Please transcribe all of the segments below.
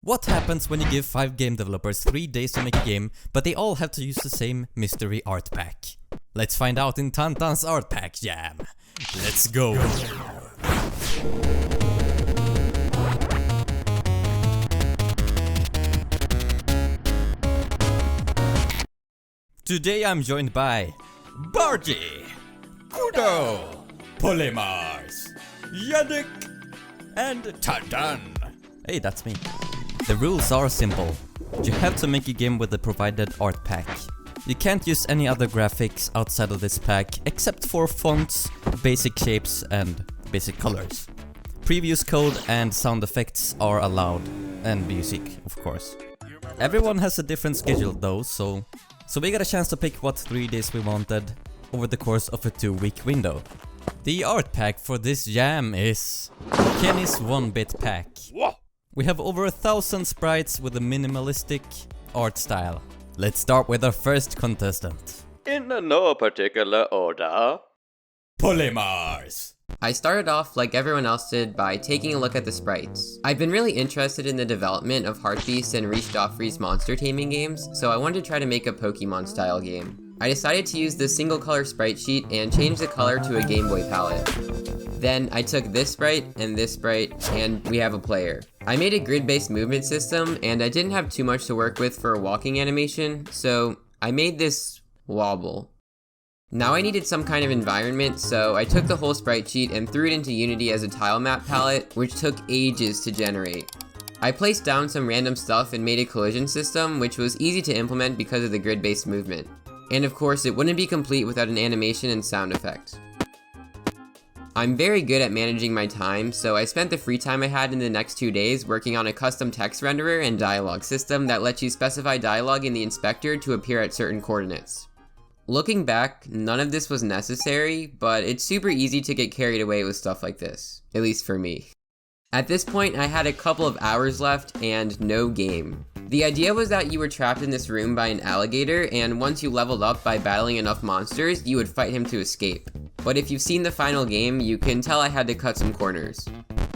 What happens when you give 5 game developers 3 days to make a game, but they all have to use the same mystery art pack? Let's find out in Tantan's art pack jam. Let's go! Today I'm joined by Barji, Khud0, Yannick, and Tantan. Hey, that's me. The rules are simple. You have to make a game with the provided art pack. You can't use any other graphics outside of this pack except for fonts, basic shapes and basic colors. Previous code and sound effects are allowed, and music, of course. Everyone has a different schedule though, so we got a chance to pick what 3 days we wanted over the course of a 2-week window. The art pack for this jam is Kenny's 1-bit pack. We have over 1,000 sprites with a minimalistic art style. Let's start with our first contestant. In no particular order. Polymars. I started off like everyone else did by taking a look at the sprites. I've been really interested in the development of Heartbeast and Reach Joffrey's monster taming games, so I wanted to try to make a Pokemon style game. I decided to use the single color sprite sheet and change the color to a Game Boy palette. Then I took this sprite, and we have a player. I made a grid-based movement system, and I didn't have too much to work with for a walking animation, so I made this wobble. Now I needed some kind of environment, so I took the whole sprite sheet and threw it into Unity as a tile map palette, which took ages to generate. I placed down some random stuff and made a collision system, which was easy to implement because of the grid-based movement. And of course, it wouldn't be complete without an animation and sound effect. I'm very good at managing my time, so I spent the free time I had in the next 2 days working on a custom text renderer and dialogue system that lets you specify dialogue in the inspector to appear at certain coordinates. Looking back, none of this was necessary, but it's super easy to get carried away with stuff like this, at least for me. At this point, I had a couple of hours left and no game. The idea was that you were trapped in this room by an alligator, and once you leveled up by battling enough monsters, you would fight him to escape. But if you've seen the final game, you can tell I had to cut some corners.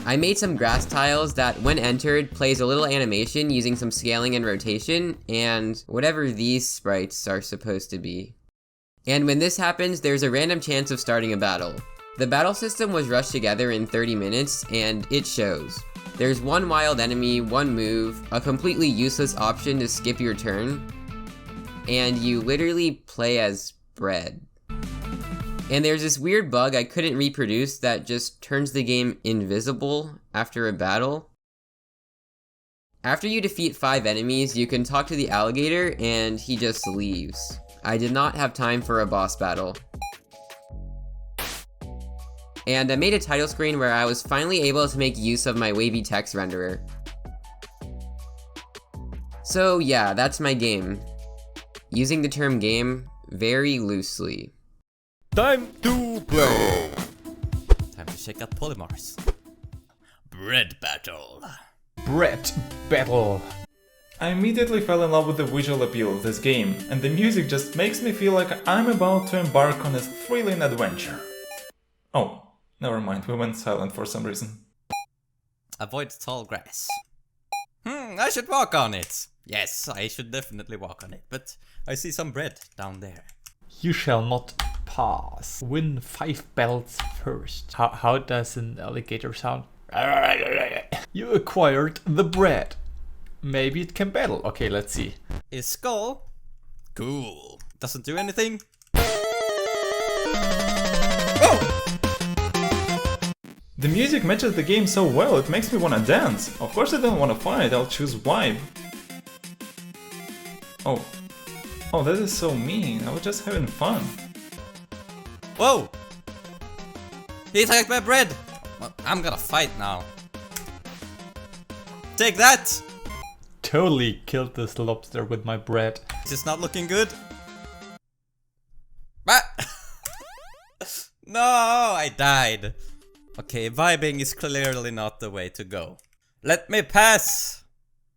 I made some grass tiles that, when entered, plays a little animation using some scaling and rotation, and whatever these sprites are supposed to be. And when this happens, there's a random chance of starting a battle. The battle system was rushed together in 30 minutes, and it shows. There's one wild enemy, one move, a completely useless option to skip your turn, and you literally play as bread. And there's this weird bug I couldn't reproduce that just turns the game invisible after a battle. After you defeat 5 enemies, you can talk to the alligator and he just leaves. I did not have time for a boss battle. And I made a title screen where I was finally able to make use of my wavy text renderer. So yeah, that's my game. Using the term game very loosely. Time to play! Time to check out Polymars. Bread battle. Bread battle. I immediately fell in love with the visual appeal of this game, and the music just makes me feel like I'm about to embark on a thrilling adventure. Oh, never mind, we went silent for some reason. Avoid tall grass. I should walk on it. Yes, I should definitely walk on it, but I see some bread down there. You shall not pass. Win 5 belts first. How does an alligator sound? You acquired the bread. Maybe it can battle. Okay, let's see. Is skull? Cool. Doesn't do anything. Oh! The music matches the game so well, it makes me wanna dance. Of course I don't wanna fight, I'll choose vibe. Oh, that is so mean. I was just having fun. Whoa! He attacked my bread! Well, I'm gonna fight now. Take that! Totally killed this lobster with my bread. This is not looking good. Ah! No, I died. Okay, vibing is clearly not the way to go. Let me pass!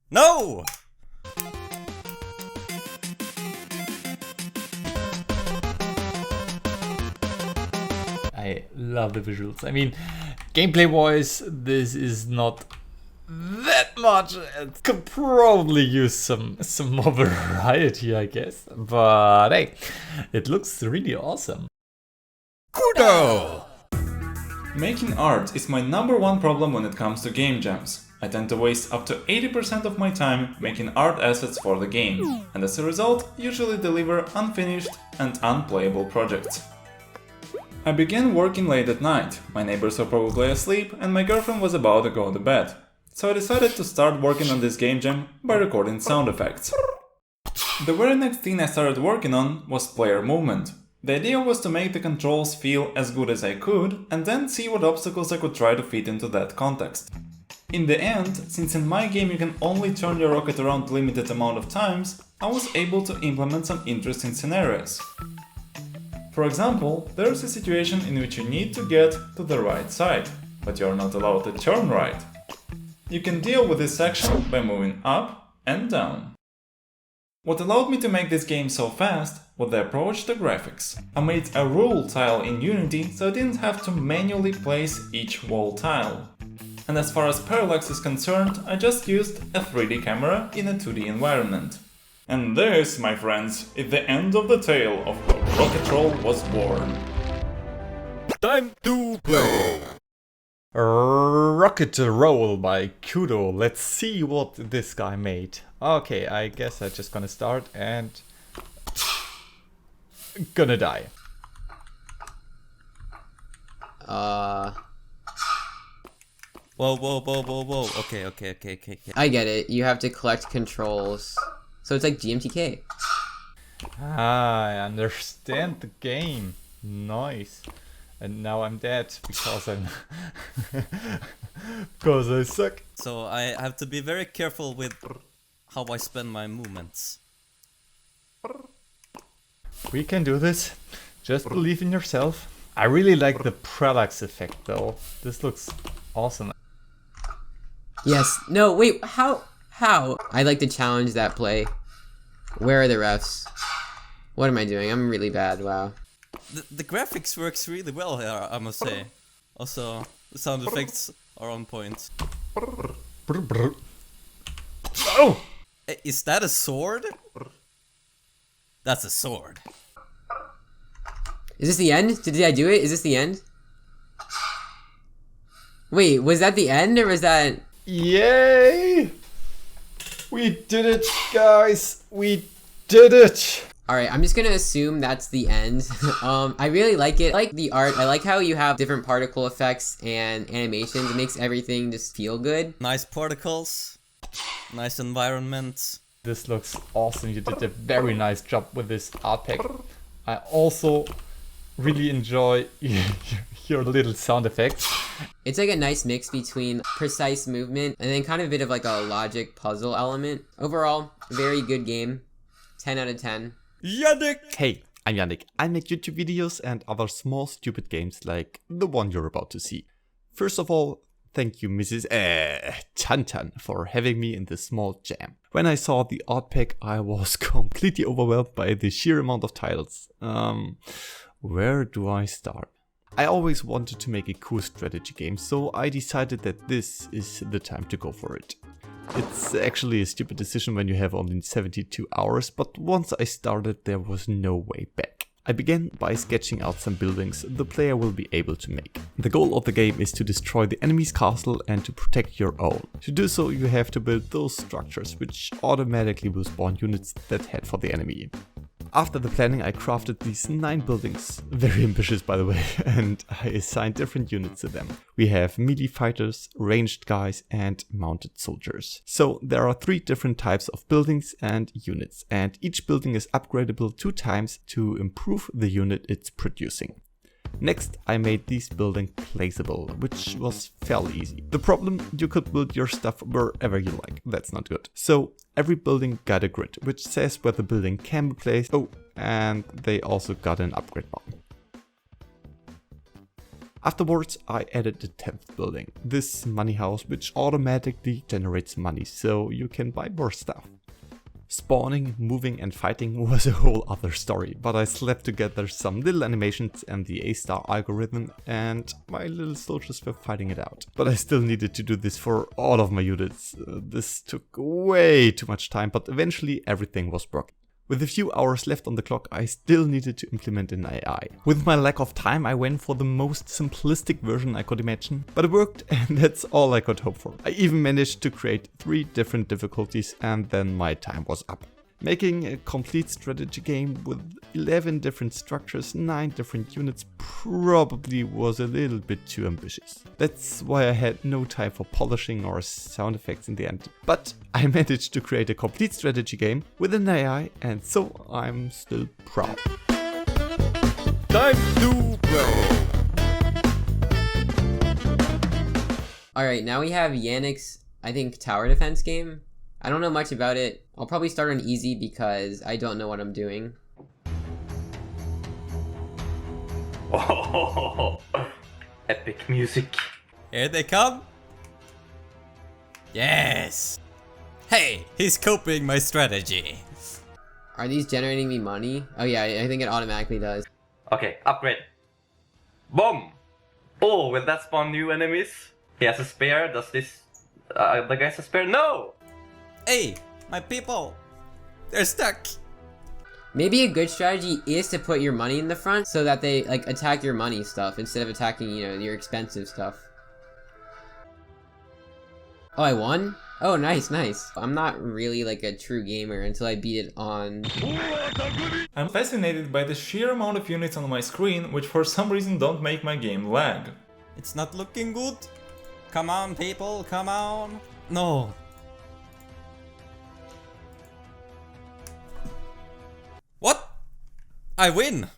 No! I love the visuals. I mean, gameplay wise, this is not that much. It could probably use some more variety, I guess. But hey, it looks really awesome. Khud0! Making art is my #1 problem when it comes to game jams. I tend to waste up to 80% of my time making art assets for the game, and as a result, usually deliver unfinished and unplayable projects. I began working late at night, my neighbors were probably asleep, and my girlfriend was about to go to bed. So I decided to start working on this game jam by recording sound effects. The very next thing I started working on was player movement. The idea was to make the controls feel as good as I could, and then see what obstacles I could try to fit into that context. In the end, since in my game you can only turn your rocket around a limited amount of times, I was able to implement some interesting scenarios. For example, there is a situation in which you need to get to the right side, but you are not allowed to turn right. You can deal with this section by moving up and down. What allowed me to make this game so fast was the approach to graphics. I made a rule tile in Unity so I didn't have to manually place each wall tile. And as far as parallax is concerned, I just used a 3D camera in a 2D environment. And this, my friends, is the end of the tale of how Rocket Roll was born. Time to play! Rocket Roll by Khud0. Let's see what this guy made. Okay, I guess I'm just gonna start and gonna die. Whoa. Okay. I get it. You have to collect controls. So it's like GMTK. I understand the game. Nice. And now I'm dead because I'm because I suck. So I have to be very careful with how I spend my movements. We can do this. Just believe in yourself. I really like the parallax effect though. This looks awesome. Yes. No, wait, how? I'd like to challenge that play. Where are the refs? What am I doing? I'm really bad, wow. The graphics works really well here, I must say. Also, the sound effects are on point. Oh! Is that a sword? That's a sword. Is this the end? Did I do it? Is this the end? Wait, was that the end or was that... Yay! We did it, guys! We did it! Alright, I'm just gonna assume that's the end. I really like it. I like the art. I like how you have different particle effects and animations. It makes everything just feel good. Nice particles. Nice environment. This looks awesome. You did a very nice job with this art pack. I also really enjoy your little sound effects. It's like a nice mix between precise movement and then kind of a bit of like a logic puzzle element. Overall, very good game. 10 out of 10. Yannick! Hey, I'm Yannick. I make YouTube videos and other small stupid games like the one you're about to see. First of all, thank you Mrs. Tantan for having me in this small jam. When I saw the art pack, I was completely overwhelmed by the sheer amount of titles. Where do I start? I always wanted to make a cool strategy game, so I decided that this is the time to go for it. It's actually a stupid decision when you have only 72 hours, but once I started there was no way back. I began by sketching out some buildings the player will be able to make. The goal of the game is to destroy the enemy's castle and to protect your own. To do so you have to build those structures which automatically will spawn units that head for the enemy. After the planning I crafted these 9 buildings, very ambitious by the way, and I assigned different units to them. We have melee fighters, ranged guys and mounted soldiers. So there are 3 different types of buildings and units, and each building is upgradable 2 times to improve the unit it's producing. Next, I made this building placeable, which was fairly easy. The problem, you could build your stuff wherever you like. That's not good. So every building got a grid, which says where the building can be placed. Oh, and they also got an upgrade button. Afterwards, I added the 10th building, this money house, which automatically generates money, so you can buy more stuff. Spawning, moving and fighting was a whole other story, but I slapped together some little animations and the A-star algorithm and my little soldiers were fighting it out. But I still needed to do this for all of my units. This took way too much time, but eventually everything was broken. With a few hours left on the clock, I still needed to implement an AI. With my lack of time, I went for the most simplistic version I could imagine, but it worked and that's all I could hope for. I even managed to create 3 different difficulties and then my time was up. Making a complete strategy game with 11 different structures, 9 different units probably was a little bit too ambitious. That's why I had no time for polishing or sound effects in the end. But I managed to create a complete strategy game with an AI and so I'm still proud. Time to play! Alright, now we have Yannick's, I think, tower defense game. I don't know much about it. I'll probably start on easy because I don't know what I'm doing. Oh, epic music. Here they come. Yes! Hey, he's copying my strategy. Are these generating me money? Oh yeah, I think it automatically does. Okay, upgrade. Boom! Oh, will that spawn new enemies? He has a spear. Does this... the guy has a spear? No! Hey, my people! They're stuck! Maybe a good strategy is to put your money in the front so that they like attack your money stuff instead of attacking, you know, your expensive stuff. Oh, I won? Oh, nice, nice. I'm not really like a true gamer until I beat it on... I'm fascinated by the sheer amount of units on my screen, which for some reason don't make my game lag. It's not looking good. Come on, people, come on. No. What? I win!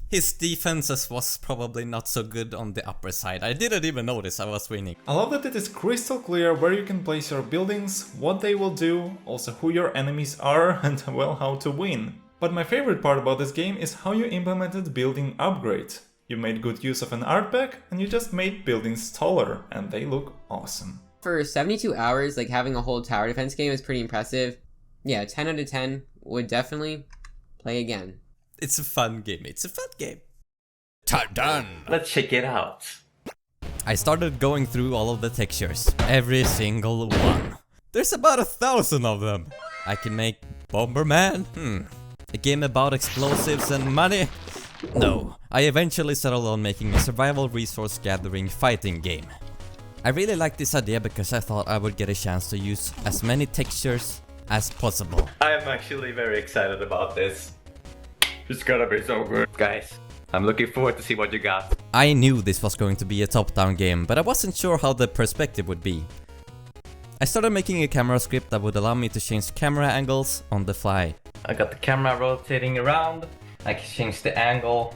His defenses was probably not so good on the upper side. I didn't even notice I was winning. I love that it is crystal clear where you can place your buildings, what they will do, also who your enemies are and well how to win. But my favorite part about this game is how you implemented building upgrades. You made good use of an art pack and you just made buildings taller and they look awesome. For 72 hours, like having a whole tower defense game is pretty impressive. Yeah, 10 out of 10. Would definitely play again. It's a fun game. It's a fun game. Tantan! Let's check it out. I started going through all of the textures. Every single one. There's about 1,000 of them. I can make Bomberman? A game about explosives and money? No. I eventually settled on making a survival resource gathering fighting game. I really liked this idea because I thought I would get a chance to use as many textures as possible. I am actually very excited about this. It's gonna be so good. Guys, I'm looking forward to see what you got. I knew this was going to be a top-down game, but I wasn't sure how the perspective would be. I started making a camera script that would allow me to change camera angles on the fly. I got the camera rotating around. I can change the angle.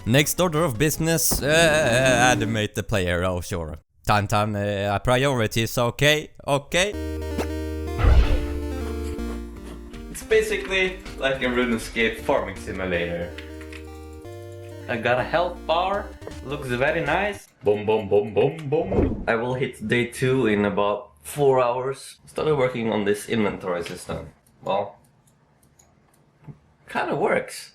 Next order of business, animate the player, oh sure. Tantan, priorities, okay, okay. It's basically like a RuneScape farming simulator. I got a health bar, looks very nice. Boom, boom, boom, boom, boom. I will hit day 2 in about 4 hours. Started working on this inventory system. Well, kinda works.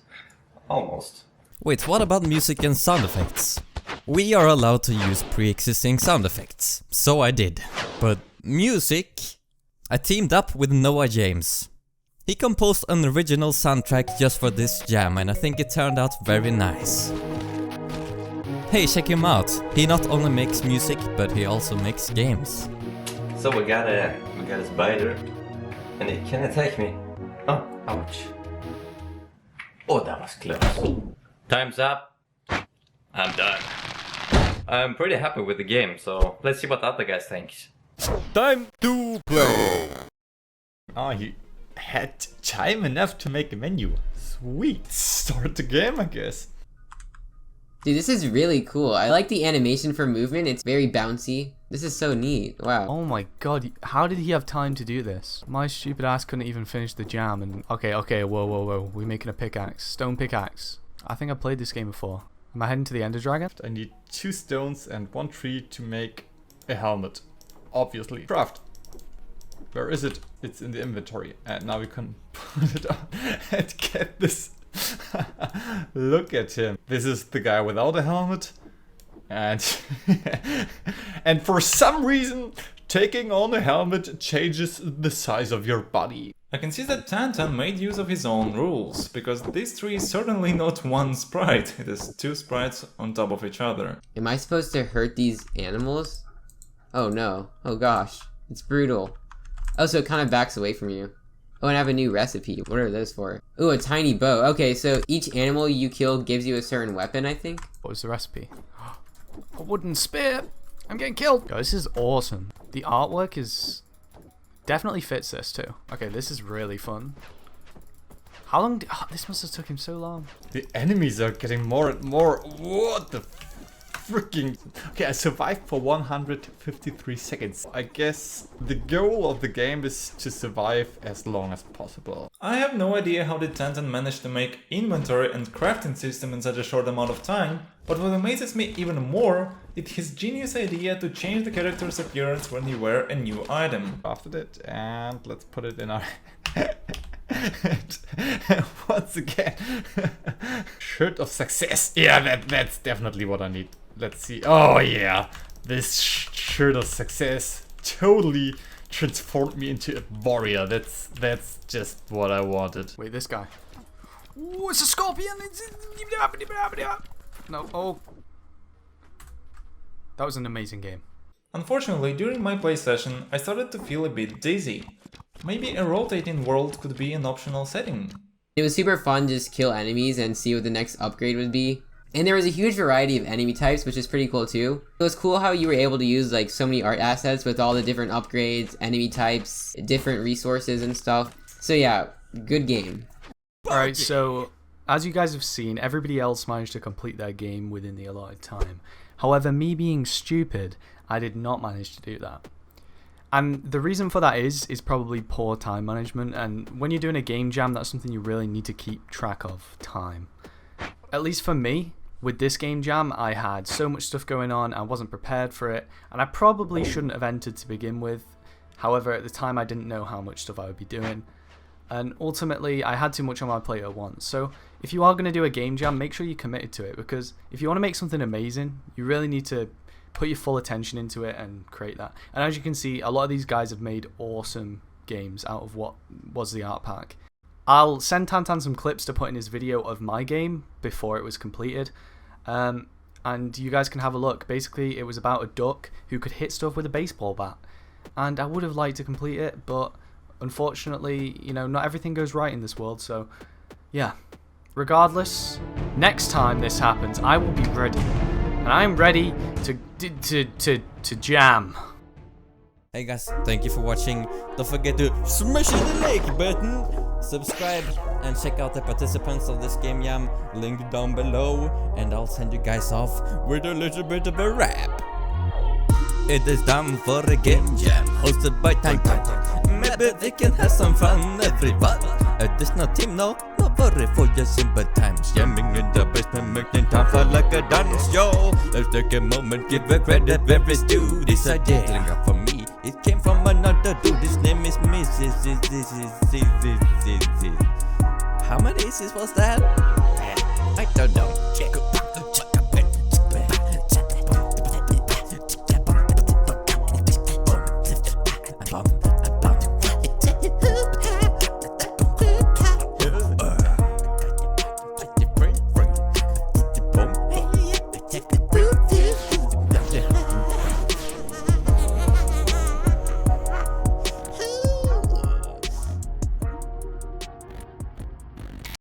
Almost. Wait, what about music and sound effects? We are allowed to use pre-existing sound effects, so I did. But music? I teamed up with Noah James. He composed an original soundtrack just for this jam and I think it turned out very nice. Hey, check him out. He not only makes music, but he also makes games. So we got a spider and it can attack me. Oh, ouch. Oh, that was close. Time's up. I'm done. I'm pretty happy with the game, so let's see what the other guys think. Time to play! Oh, you had time enough to make a menu. Sweet. Start the game, I guess. Dude, this is really cool. I like the animation for movement. It's very bouncy. This is so neat. Wow. Oh my god, how did he have time to do this? My stupid ass couldn't even finish the jam and... Okay, whoa. We're making a pickaxe. Stone pickaxe. I think I played this game before. Am I heading to the Ender Dragon? I need 2 stones and 1 tree to make a helmet. Obviously. Craft. Where is it? It's in the inventory. And now we can put it on and get this. Look at him. This is the guy without a helmet. And and for some reason, taking on a helmet changes the size of your body. I can see that Tantan made use of his own rules, because this tree is certainly not one sprite, it is two sprites on top of each other. Am I supposed to hurt these animals? Oh no. Oh gosh. It's brutal. Oh, so it kind of backs away from you. Oh, and I have a new recipe. What are those for? Ooh, a tiny bow. Okay, so each animal you kill gives you a certain weapon, I think? What was the recipe? A wooden spear! I'm getting killed! Yo, this is awesome. The artwork is... definitely fits this too. Okay, this is really fun. How long oh, this must have took him so long. The enemies are getting more and more. What the freaking... Okay, I survived for 153 seconds. I guess the goal of the game is to survive as long as possible. I have no idea how did Tantan manage to make inventory and crafting system in such a short amount of time, but what amazes me even more is his genius idea to change the character's appearance when you wear a new item. After that, and let's put it in our... Once again, shirt of success. Yeah, that's definitely what I need. Let's see. Oh yeah, this shirt of success totally transformed me into a warrior. That's just what I wanted. Wait, this guy. Ooh, it's a scorpion. No. Oh, that was an amazing game. Unfortunately, during my play session, I started to feel a bit dizzy. Maybe a rotating world could be an optional setting. It was super fun to just kill enemies and see what the next upgrade would be. And there was a huge variety of enemy types, which is pretty cool too. It was cool how you were able to use like so many art assets with all the different upgrades, enemy types, different resources and stuff. So yeah, good game. Alright, so as you guys have seen, everybody else managed to complete their game within the allotted time. However, me being stupid, I did not manage to do that. And the reason for that is probably poor time management, and when you're doing a game jam, that's something you really need to keep track of, time. At least for me, with this game jam, I had so much stuff going on, I wasn't prepared for it, and I probably shouldn't have entered to begin with. However, at the time I didn't know how much stuff I would be doing, and ultimately I had too much on my plate at once. So if you are going to do a game jam, make sure you're committed to it, because if you want to make something amazing, you really need to put your full attention into it and create that. And as you can see, a lot of these guys have made awesome games out of what was the art pack. I'll send Tantan some clips to put in his video of my game before it was completed, and you guys can have a look. Basically, it was about a duck who could hit stuff with a baseball bat, and I would have liked to complete it, but unfortunately, you know, not everything goes right in this world, so yeah. Regardless, next time this happens, I will be ready, and I'm ready to jam. Hey guys, thank you for watching. Don't forget to smash the like button, subscribe, and check out the participants of this game jam, link down below, and I'll send you guys off with a little bit of a rap. It is time for a game jam, hosted by Tantan. Maybe we can have some fun, everyone. There's no team, no worry for your simple times. Jamming in the basement, making time for like a dance, yo. Let's take a moment, give a credit where it's due. This idea, link up for me. It came from another dude, his name is Mrs. How many Isis was that? I don't know. Check.